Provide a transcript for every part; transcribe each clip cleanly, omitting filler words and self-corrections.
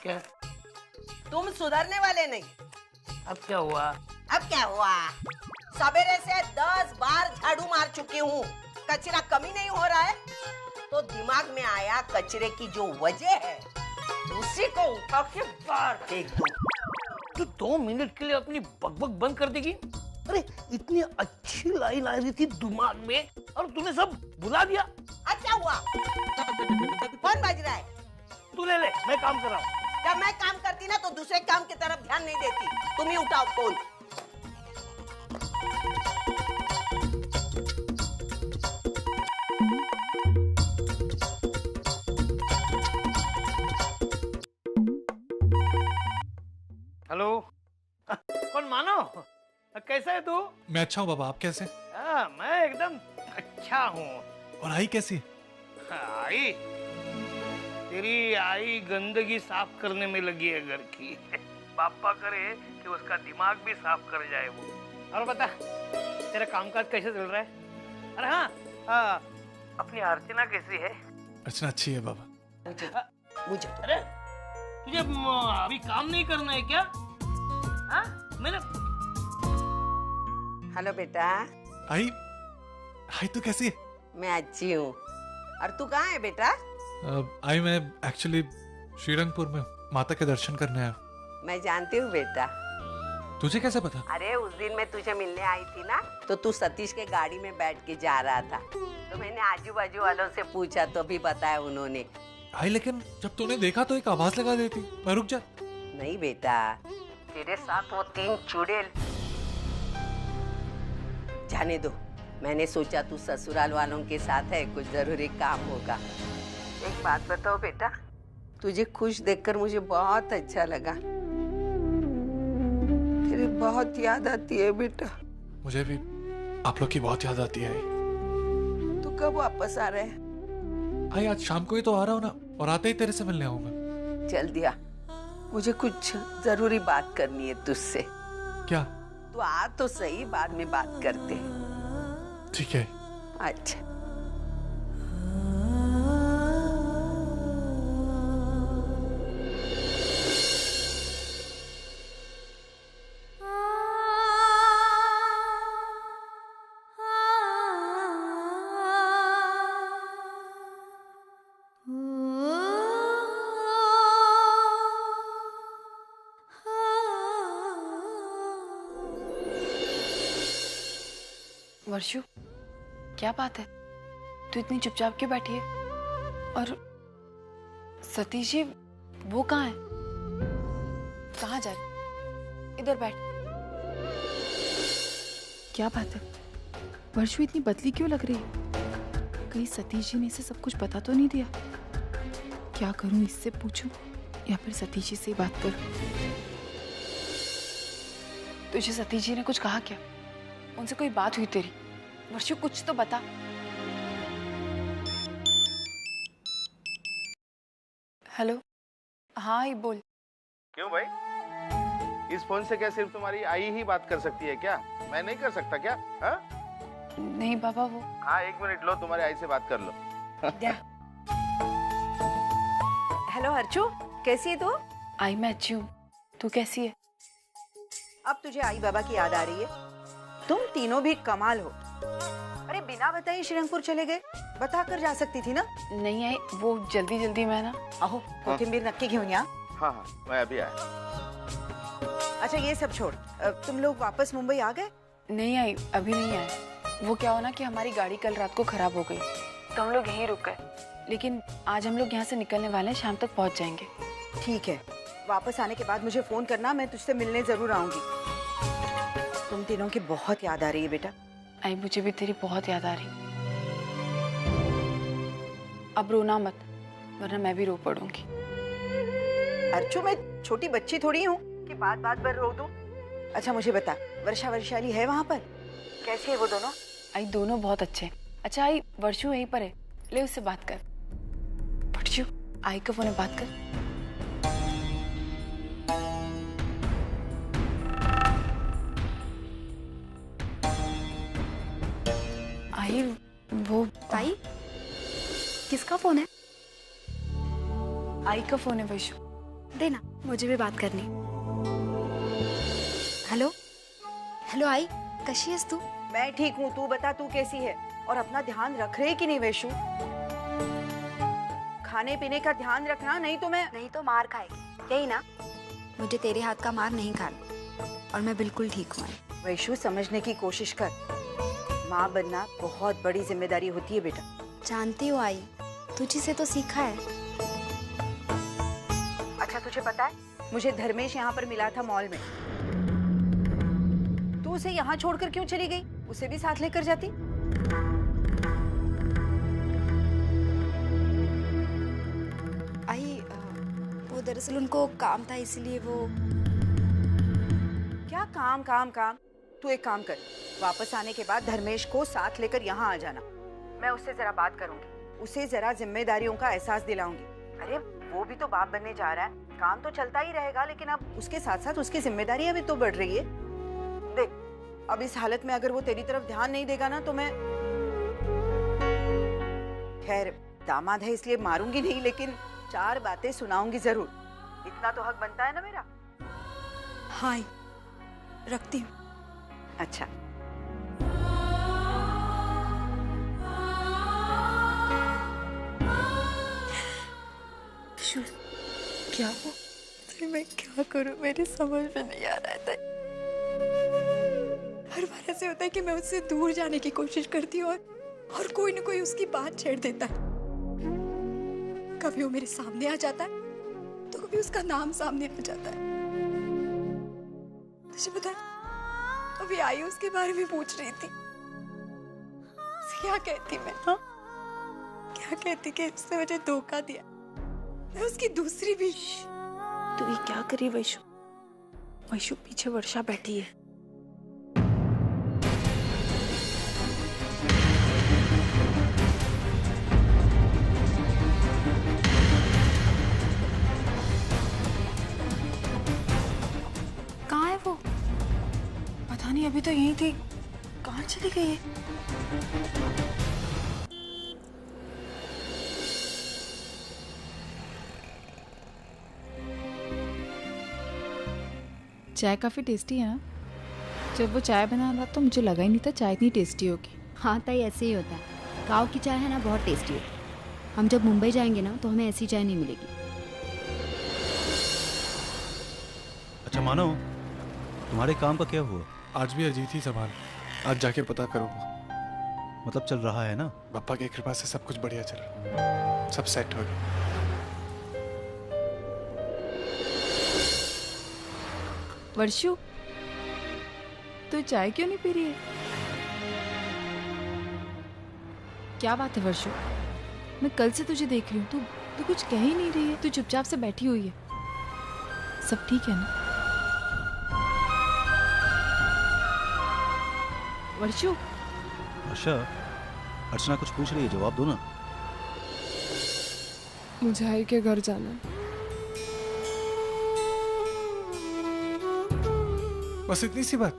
क्या? तुम सुधरने वाले नहीं। अब क्या हुआ? अब क्या हुआ? सवेरे से 10 बार झाड़ू मार चुकी हूँ, कचरा कमी नहीं हो रहा है। तो दिमाग में आया कचरे की जो वजह है उसी को उठा के बाहर फेंक दो। तू 2 मिनट के लिए अपनी बकबक बंद कर देगी? अरे इतनी अच्छी लाइन आ रही थी दिमाग में और तूने सब भुला दिया। अच्छा हुआ। कौन बज रहा है? तू ले ले, मैं काम कर रहा हूँ। जब मैं काम करती ना तो दूसरे काम की तरफ ध्यान नहीं देती। तुम ही उठाओ फोन। हेलो, कौन मानो? कैसा है तू? मैं अच्छा हूँ बाबा, आप कैसे? मैं एकदम अच्छा हूँ। और आई कैसी? आई तेरी आई गंदगी साफ करने में लगी है घर की। पापा करे कि उसका दिमाग भी साफ कर जाए वो। और बता, तेरा कामकाज कैसे चल रहा है? अरे हाँ, अपनी अर्चना कैसी है? अर्चना अच्छी है बाबा। मुझे अरे तुझे अभी काम नहीं करना है क्या? हाँ मैंने। हेलो बेटा। आई तो कैसी है? मैं अच्छी हूँ। और तू कहाँ है बेटा? आई मैं एक्चुअली श्रीरंगपुर में माता के दर्शन करने आया। मैं जानती हूँ बेटा। तुझे कैसे पता? अरे उस दिन मैं तुझे मिलने आई थी ना, तो तू सतीश के गाड़ी में बैठ के जा रहा था। तो मैंने आजू बाजू वालों से पूछा तो भी बताया उन्होंने। आई लेकिन जब तूने देखा तो एक आवाज लगा देती, मैं रुक जा। नहीं बेटा, तेरे साथ वो 3 चुड़ैल। जाने दो, मैंने सोचा तू ससुराल वालों के साथ है, कुछ जरूरी काम होगा। एक बात बताओ बेटा, तुझे खुश देखकर मुझे बहुत अच्छा लगा। तेरी बहुत याद आती है बेटा। मुझे भी आप लोग की बहुत याद आती है। तू कब वापस आ रहा है? आई आज शाम को ही तो आ रहा हूँ ना, और आते ही तेरे से मिलने आऊंगा। चल दिया, मुझे कुछ जरूरी बात करनी है तुझसे। क्या? तू आ तो सही, बाद में बात करते। ठीक है। अच्छा। वर्षु, क्या बात है? तू इतनी चुपचाप क्यों बैठी है? और सतीश जी वो कहाँ है? कहाँ जा रहे? इधर बैठ। क्या बात है? वर्षु इतनी बदली क्यों लग रही है? कहीं सतीश जी ने इसे सब कुछ बता तो नहीं दिया? क्या करूं, इससे पूछूं या फिर सतीश जी से बात करूं? तुझे सतीश जी ने कुछ कहा क्या? उनसे कोई बात हुई तेरी? वर्षु कुछ तो बता। हेलो, हाँ ही बोल। क्यों भाई, इस फोन से क्या सिर्फ तुम्हारी आई ही बात कर सकती है क्या? मैं नहीं कर सकता क्या? हा? नहीं बाबा, वो। हाँ 1 मिनट लो, तुम्हारी आई से बात कर लो। हेलो अर्चू, कैसी है तू? आई मैं अच्छी हूँ, तू कैसी है? अब तुझे आई बाबा की याद आ रही है? तुम तीनों भी कमाल हो। अरे बिना बताए श्रीरंगपुर चले गए, बता कर जा सकती थी ना। नहीं आई, वो जल्दी जल्दी मैं ना। आहो, कोथिंबीर नक्की घेऊन या। हाँ हाँ मैं अभी आया। अच्छा ये सब छोड़, तुम लोग वापस मुंबई आ गए? नहीं आई, अभी नहीं आए। वो क्या हो ना कि हमारी गाड़ी कल रात को खराब हो गई तो हम लोग यहीं रुक गए, लेकिन आज हम लोग यहाँ से निकलने वाले हैं, शाम तक पहुँच जाएंगे। ठीक है, वापस आने के बाद मुझे फोन करना, मैं तुझसे मिलने जरूर आऊंगी। तुम तीनों की बहुत याद आ रही है बेटा। आई मुझे भी तेरी बहुत याद आ रही। अब रोना मत, वरना मैं भी रो पड़ूंगी। अर्चू मैं छोटी बच्ची थोड़ी हूँ कि बात बात पर रो दूं। अच्छा मुझे बता, वर्षा वैशाली है वहाँ पर? कैसी है वो दोनों? आई दोनों बहुत अच्छे हैं। अच्छा आई, वर्षु यहीं पर है, ले उससे बात कर। वर्षु, आई का फोन है, बात कर। किसका फोन है? आई का फोन है वैशु। देना, मुझे भी बात करनी। हेलो हेलो आई, कशी आहेस तू? मैं ठीक हूँ, तू बता तू कैसी है? और अपना ध्यान रख रहे कि नहीं वैशु? खाने पीने का ध्यान रखना, नहीं तो मैं नहीं तो मार खाएगी, यही ना? मुझे तेरे हाथ का मार नहीं खाना और मैं बिल्कुल ठीक हूँ। वैशु समझने की कोशिश कर, माँ बनना बहुत बड़ी जिम्मेदारी होती है बेटा। जानती हो आई, तुझी से तो सीखा है। अच्छा तुझे पता है, मुझे धर्मेश यहाँ पर मिला था मॉल में। तू उसे यहाँ छोड़कर क्यों चली गई? उसे भी साथ लेकर जाती। आई वो दरअसल उनको काम था, इसलिए वो। क्या काम काम काम? तू एक काम कर, वापस आने के बाद धर्मेश को साथ लेकर यहाँ आ जाना। मैं उससे जरा बात करूंगी, उसे जरा जिम्मेदारियों का एहसास दिलाऊंगी। अरे वो भी तो बाप बनने जा रहा है, काम तो चलता ही रहेगा, लेकिन अब उसके साथ साथ उसकी जिम्मेदारियां भी तो बढ़ रही है। देख, अब इस हालत में अगर वो तेरी तरफ ध्यान नहीं देगा ना तो मैं, खैर दामाद है इसलिए मारूंगी नहीं, लेकिन 4 बातें सुनाऊंगी जरूर। इतना तो हक बनता है ना मेरा। हाय, रखती हूँ। अच्छा। क्या वो? मैं क्या करूं, मेरी समझ में नहीं आ रहा था। हर बार ऐसे होता है कि मैं उससे दूर जाने की कोशिश करती हूँ और कोई ना कोई उसकी बात छेड़ देता है। कभी वो मेरे सामने आ जाता है तो कभी उसका नाम सामने आ जाता है। तुझे पता है, अभी आई उसके बारे में पूछ रही थी। क्या कहती मैं? हाँ, क्या कहती कि उसने मुझे धोखा दिया, मैं उसकी दूसरी भी। तू ये क्या करी वैशु? वैशु पीछे वर्षा बैठी है। कहाँ है वो? पता नहीं, अभी तो यहीं थी, कहाँ चली गई है? चाय काफी टेस्टी है ना? जब वो चाय बना रहा तो मुझे लगा ही नहीं था चाय इतनी टेस्टी होगी। हाँ ताई, ऐसे ही होता है। गाँव की चाय है ना, बहुत टेस्टी होती है। हम जब मुंबई जाएंगे ना तो हमें ऐसी चाय नहीं मिलेगी। अच्छा मानो, तुम्हारे काम का क्या हुआ? आज भी अजीत ही सामान, आज जाके पता करूंगा। मतलब चल रहा है ना? पापा की कृपा से सब कुछ बढ़िया चल रहा है, सब सेट हो गया। वर्षु, तू चाय क्यों नहीं पी रही है? क्या बात है वर्षु? मैं कल से तुझे देख रही हूँ, तू कुछ कह ही नहीं रही है, तू चुपचाप से बैठी हुई है। सब ठीक है ना वर्षु? अच्छा, अर्चना कुछ पूछ रही है, जवाब दो ना। मुझे आई के घर जाना है। बस इतनी सी बात?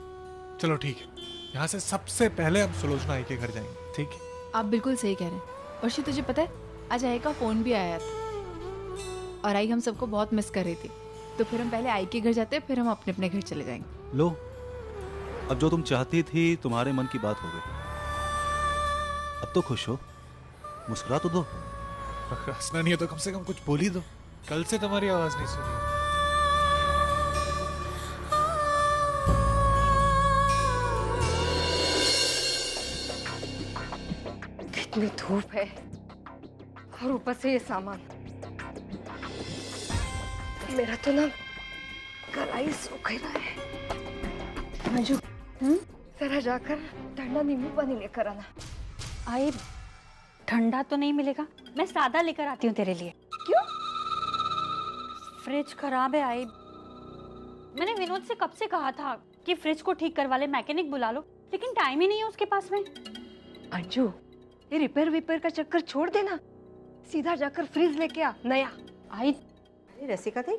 चलो ठीक है, यहाँ से सबसे पहले हम सुलोचना आई के घर जाएंगे, ठीक है? आप बिल्कुल सही कह रहे हैं। वर्षु, तुझे पता है आज आई का फोन भी आया था और आई हम सबको बहुत मिस कर रही थी, तो फिर हम पहले आई के घर जाते हैं, फिर हम अपने अपने घर चले जाएंगे। लो, अब जो तुम चाहती थी तुम्हारे मन की बात हो गई। अब तो खुश हो, मुस्कुरा तो दो। हंसना नहीं है तो कम से कम कुछ बोल ही दो। कल से तुम्हारी आवाज नहीं सुनी। कितनी धूप है और ऊपर से ये सामान। मेरा तो ना गला ही सूख रहा है। मंजू, जरा जाकर ठंडा नींबू पानी लेकर आना। आई, ठंडा तो नहीं मिलेगा, मैं सादा लेकर आती हूँ तेरे लिए। क्यों? फ्रिज खराब है आई। मैंने विनोद से कब से कहा था कि फ्रिज को ठीक करवा ले, मैकेनिक बुला लो, लेकिन टाइम ही नहीं है उसके पास में। अंजू, ये रिपेयर विपेयर का चक्कर छोड़ देना, सीधा जाकर फ्रिज लेके आ नया। आई, अरे रसिका ताई,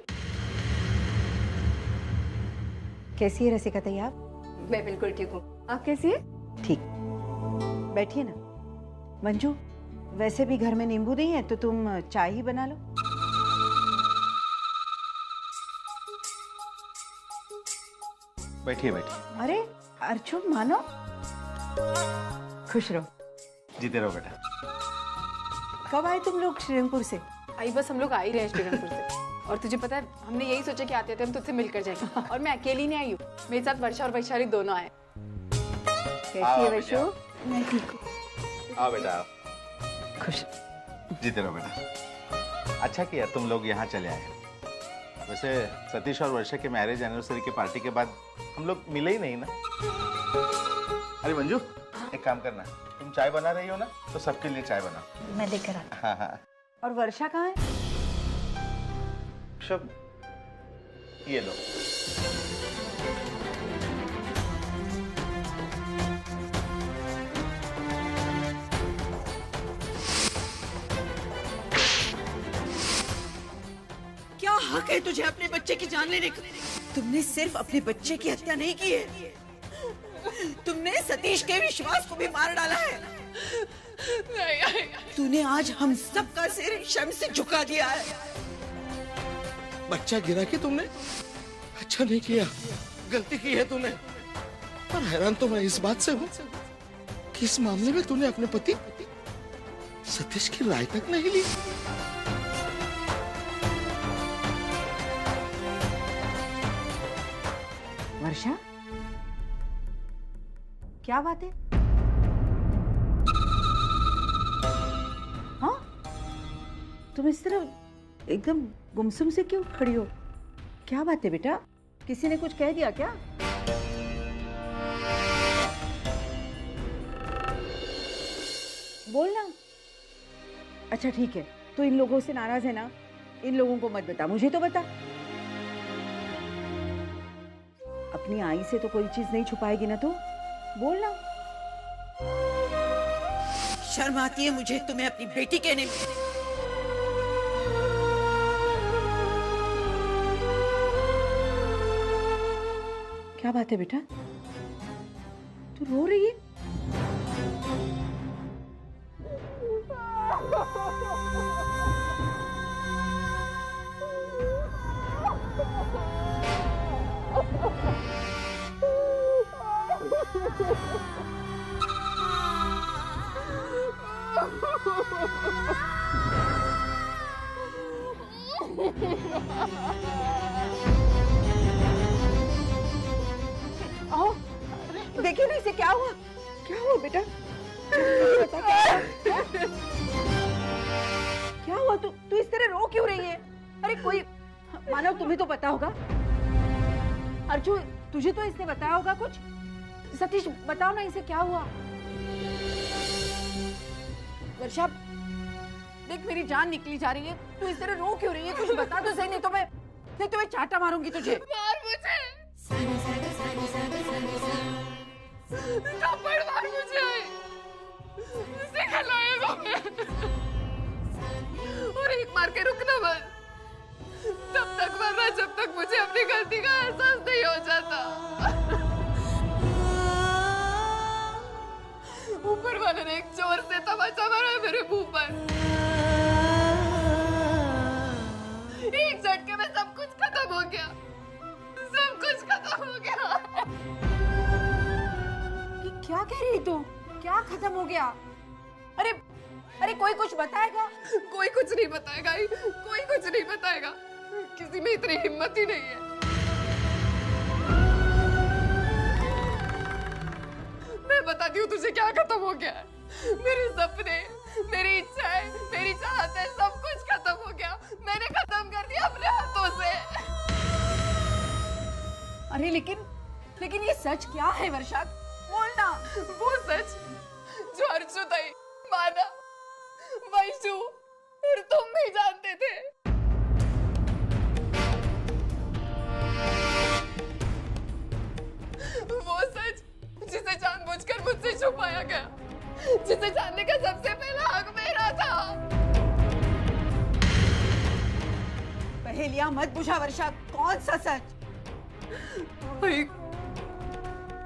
कैसी है रसिका ताई आप? मैं बिल्कुल ठीक हूँ, आप कैसी है? ठीक, बैठिए ना। मंजू, वैसे भी घर में नींबू नहीं है तो तुम चाय ही बना लो। बैठिए बैठिए। अरे अर्जुन मानो, खुश रहो। जीते रहो बेटा। कब आए तुम लोग श्रीरंगपुर से? आई बस हम लोग आ ही रहे हैं श्रीरंगपुर से। और तुझे पता है हमने यही सोचा कि आते थे हम तुझसे मिलकर जाएंगे। और मैं अकेली नहीं आई हूँ, मेरे साथ वर्षा और वैशाली दोनों आए। कैसी है वैशु? मैं ठीक हूँ। आओ बेटा आओ। खुश। जीते रहो बेटा। अच्छा किया तुम लोग यहाँ चले आए। वैसे सतीश और वर्षा के मैरिज एनिवर्सरी की पार्टी के बाद हम लोग मिले ही नहीं ना। अरे मंजू, एक काम करना, तुम चाय बना रही हो ना, तो सबके लिए चाय बना। मैं लेकर आता। हाँ हाँ। और वर्षा कहाँ है? शब, ये लो। क्या हक है तुझे अपने बच्चे की जान लेने का? तुमने सिर्फ अपने बच्चे की हत्या नहीं की है, तुमने सतीश के विश्वास को भी मार डाला है। तूने आज हम सबका सिर शर्म से झुका दिया है। बच्चा गिरा के तुमने अच्छा नहीं किया, गलती की है तूने। पर हैरान तो मैं इस बात से हूँ कि इस मामले में तूने अपने पति सतीश की राय तक नहीं ली। वर्षा, क्या बात है? हाँ, तुम इस तरह एकदम गुमसुम से क्यों खड़ी हो? क्या बात है बेटा? किसी ने कुछ कह दिया क्या? बोलना। अच्छा ठीक है, तो इन लोगों से नाराज है ना? इन लोगों को मत बता, मुझे तो बता। अपनी आई से तो कोई चीज नहीं छुपाएगी ना, तो बोलना। शर्म आती है मुझे तुम्हें अपनी बेटी कहने में। क्या बात है बेटा? तू रो रही है? आओ, देखिए ना इसे क्या हुआ? क्या हुआ बेटा? बता क्या हुआ? तू इस तरह रो क्यों रही है? अरे कोई मानव, तुम्हें तो पता होगा। अर्जुन, तुझे तो इसने बताया होगा कुछ। सतीश, बताओ ना इसे क्या हुआ? वर्षा, देख मेरी जान निकली जा रही है, तू इस तरह रो क्यों रही है? कुछ बता तो सही, नहीं तो मैं चाटा मारूंगी तुझे। मार मुझे, थप्पड़ मार मुझे, मुझसे खिलाएगा और एक मार के रुकना मत, तब तक मारना जब तक मुझे अपनी गलती का एहसास नहीं हो जाता। ऊपर वाले ने एक जोर से तमाचा मारा है मेरे मुंह पर। एक झटके में सब कुछ खत्म हो गया, सब कुछ खत्म हो गया। क्या कह रही तू? क्या खत्म हो गया? अरे कोई कुछ बताएगा? कोई कुछ नहीं बताएगा, कोई कुछ नहीं बताएगा। किसी में इतनी हिम्मत ही नहीं है। मैं बताती हूँ तुझे क्या खत्म हो गया है। मेरे सपने, मेरी इच्छाएं, मेरी चाहतें, सब कुछ खत्म हो गया। मैंने खत्म कर दिया अपने हाथों से। अरे लेकिन ये सच क्या है वर्षा? बोलना। वो सच जो अर्जुन, माना, वैशु और तुम भी जानते थे। वो सच जिसे जानबूझकर मुझसे छुपाया गया, जिसे जानने का सबसे पहला हक मेरा था। पहेलियां मत बुझा वर्षा, कौन सा सच?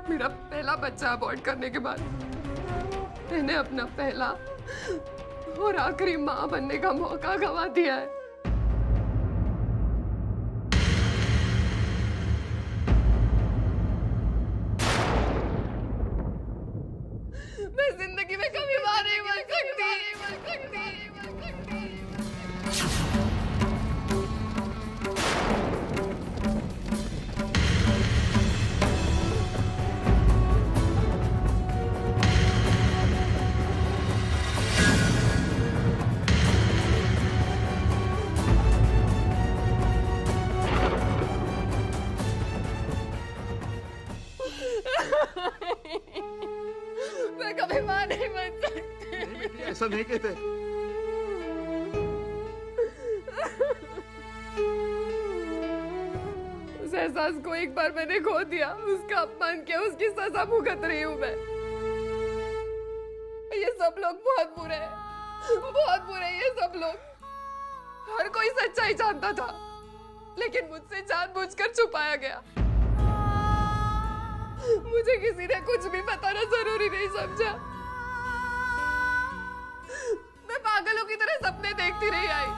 मेरा पहला बच्चा अबॉर्ट करने के बाद मैंने अपना पहला और आखिरी माँ बनने का मौका गवा दिया है। मैं जिंदगी में कभी मां नहीं बन सकती। मैं कभी मां नहीं बन सकती। नहीं बेटी, ऐसा नहीं कहते। उस एहसास को एक बार मैंने खो दिया, उसका अपमान किया, उसकी सजा भुगत रही हूँ मैं। ये सब लोग बहुत बुरे हैं, बहुत बुरे हैं ये सब लोग। हर कोई सच्चाई जानता था, लेकिन मुझसे जानबूझकर छुपाया गया। मुझे किसी ने कुछ भी बताना जरूरी नहीं समझा। मैं पागलों की तरह सपने देखती रही आई,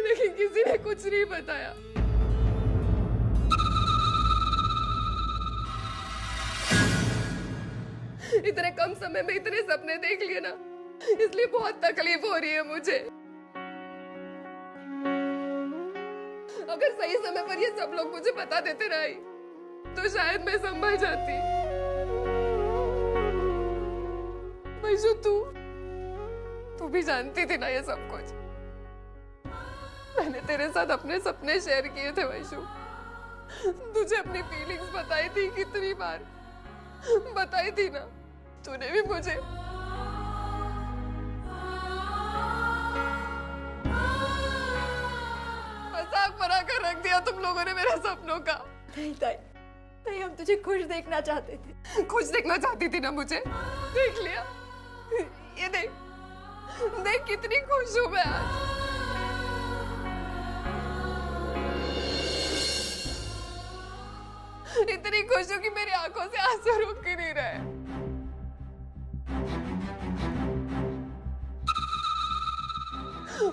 लेकिन किसी ने कुछ नहीं बताया। इतने कम समय में इतने सपने देख लिए ना, इसलिए बहुत तकलीफ हो रही है मुझे। अगर सही समय पर ये सब लोग मुझे बता देते ना तो शायद मैं संभल जाती। वैशु, तू भी जानती थी ना ये सब कुछ। मैंने तेरे साथ अपने सपने शेयर किए थे वैशु। तुझे अपनी फीलिंग्स बताई थी, कितनी बार बताई थी ना। तूने भी मुझे मजाक बना कर रख दिया तुम लोगों ने मेरे सपनों का। नहीं ताई, नहीं, हम तुझे खुश देखना चाहते थे। खुश देखना चाहती थी ना मुझे, देख लिया। ये देख देख कितनी खुश हूँ मैं आज। इतनी खुश हूँ कि मेरी आंखों से आंसू रुक ही नहीं रहे।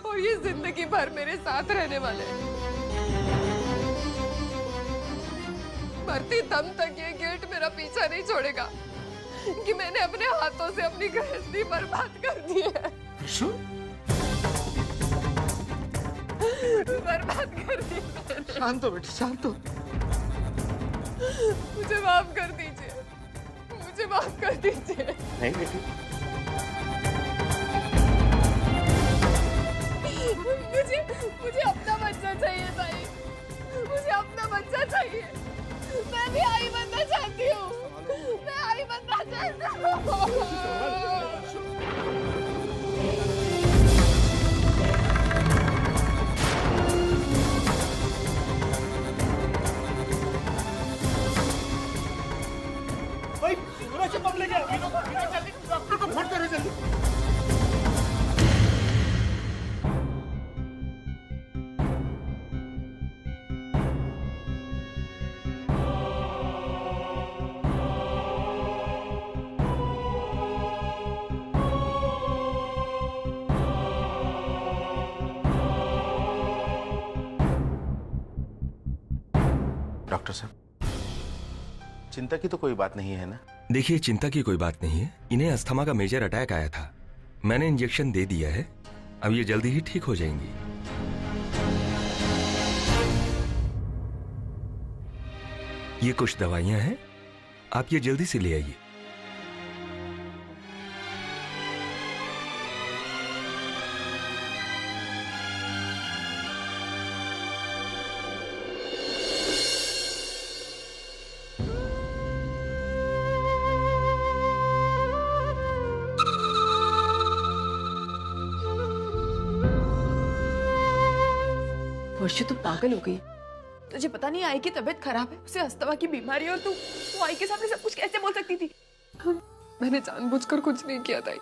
और ये जिंदगी भर मेरे साथ रहने वाले हैं। मरती दम तक ये गिल्ट मेरा पीछा नहीं छोड़ेगा कि मैंने अपने हाथों से अपनी गृहस्थी बर्बाद कर दी है। बर्बाद कर दी मैंने। शांत हो बेटी, शांत हो। मुझे माफ कर दीजिए, मुझे माफ कर दीजिए। नहीं बेटी, मुझे अपना बच्चा चाहिए ताई, मुझे अपना बच्चा चाहिए। मैं भी आई बनना चाहती हूँ, मैं आई बनना चाहती हूँ। डॉक्टर को फोन करो जल्दी। डॉक्टर साहब, चिंता की तो कोई बात नहीं है ना? देखिए, चिंता की कोई बात नहीं है। इन्हें अस्थमा का मेजर अटैक आया था, मैंने इंजेक्शन दे दिया है, अब ये जल्दी ही ठीक हो जाएंगी। ये कुछ दवाइयां हैं, आप ये जल्दी से ले आइए। वर्षा, तू पागल हो गई। तुझे पता नहीं आई की तबीयत खराब है, उसे अस्थमा की बीमारी है, और तू आई के सामने सब कुछ कैसे बोल सकती थी? मैंने जानबूझकर कुछ नहीं किया ताई,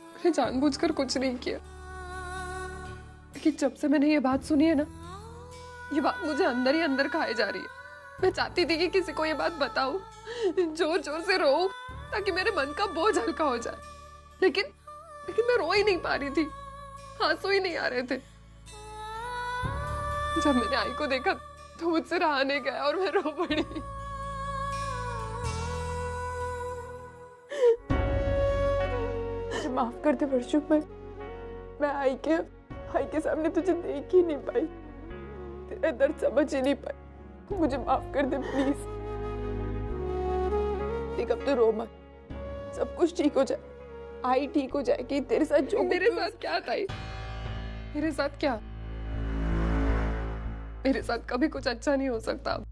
मैंने जानबूझकर कुछ नहीं किया। लेकिन जब से मैंने ये बात सुनी है ना, ये बात मुझे अंदर ही अंदर खाए जा रही है। मैं चाहती थी कि किसी को ये बात बताऊं, जोर जोर से रो, ताकि मेरे मन का बोझ हल्का हो जाए। लेकिन मैं रो ही नहीं पा रही थी, आंसू ही नहीं आ रहे थे। जब मैंने आई को देखा तो मुझसे रहा नहीं गया और मैं रो पड़ी। मुझे माफ कर दे वर्षु, मैं आई के सामने तुझे देख ही नहीं पाई, तेरा दर्द समझ ही नहीं पाई। मुझे माफ कर दे प्लीज। देख अब तो रो मत, सब कुछ ठीक हो जाए, आई ठीक हो जाएगी। तेरे साथ जो मेरे साथ क्या था, मेरे साथ क्या, मेरे साथ कभी कुछ अच्छा नहीं हो सकता अब,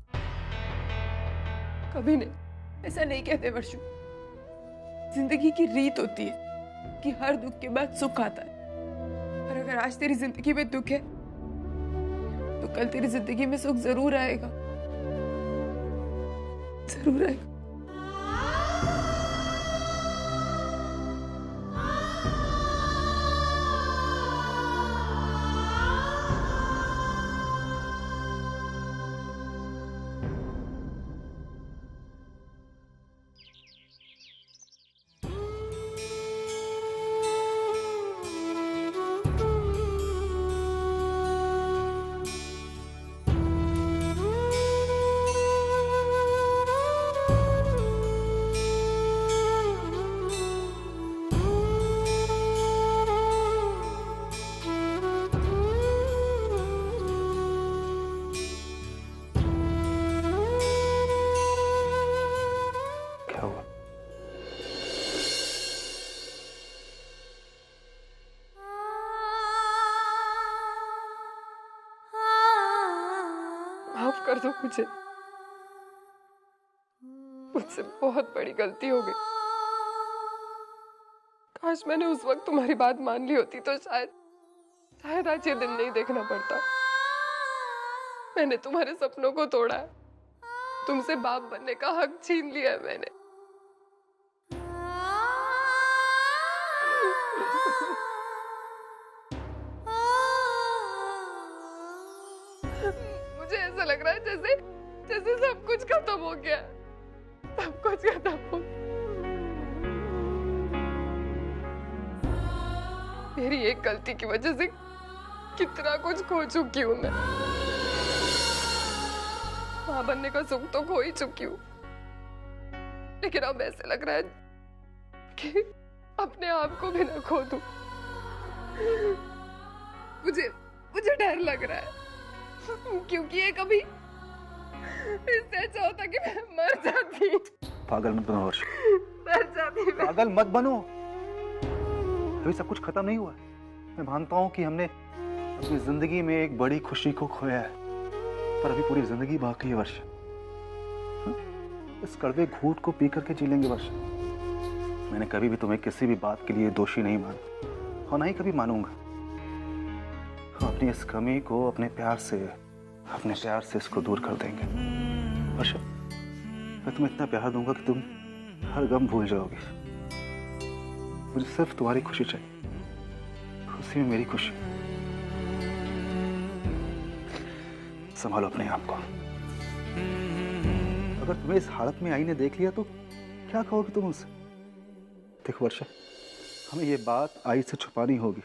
कभी नहीं। ऐसा नहीं कहते वर्षु, जिंदगी की रीत होती है कि हर दुख के बाद सुख आता है। और अगर आज तेरी जिंदगी में दुख है तो कल तेरी जिंदगी में सुख जरूर आएगा, जरूर आएगा। माफ कर दो मुझे, मुझसे बहुत बड़ी गलती हो गई। काश मैंने उस वक्त तुम्हारी बात मान ली होती तो शायद आज ये दिन नहीं देखना पड़ता। मैंने तुम्हारे सपनों को तोड़ा है, तुमसे बाप बनने का हक छीन लिया है मैंने। मुझे ऐसा लग रहा है जैसे सब कुछ खत्म हो गया, सब कुछ खत्म हो गया। मेरी एक गलती की वजह से कितना कुछ खो चुकी हूँ मैं। मां बनने का सुख तो खो ही चुकी हूँ, लेकिन अब ऐसे लग रहा है कि अपने आप को भी ना खो दूं। मुझे डर लग रहा है, क्योंकि ये कभी इससे अच्छा होता कि मैं मर जाती। पागल मत बनो हर्ष, मर जाती। पागल मत बनो, अभी सब कुछ खत्म नहीं हुआ। मैं मानता हूँ कि हमने अपनी जिंदगी में एक बड़ी खुशी को खोया है, पर अभी पूरी जिंदगी बाकी है वर्ष। इस कड़वे घूंट को पी करके जी लेंगे वर्ष। मैंने कभी भी तुम्हें किसी भी बात के लिए दोषी नहीं माना और ना ही कभी मानूंगा। अपनी इस कमी को अपने प्यार से इसको दूर कर देंगे वर्षा। मैं तुम्हें इतना प्यार दूंगा कि तुम हर गम भूल जाओगे। मुझे सिर्फ तुम्हारी खुशी चाहिए, खुशी में मेरी खुशी। संभालो अपने आप को। अगर तुम्हें इस हालत में आई ने देख लिया तो क्या कहोगे तुम उनसे? देखो वर्षा, हमें ये बात आई से छुपानी होगी।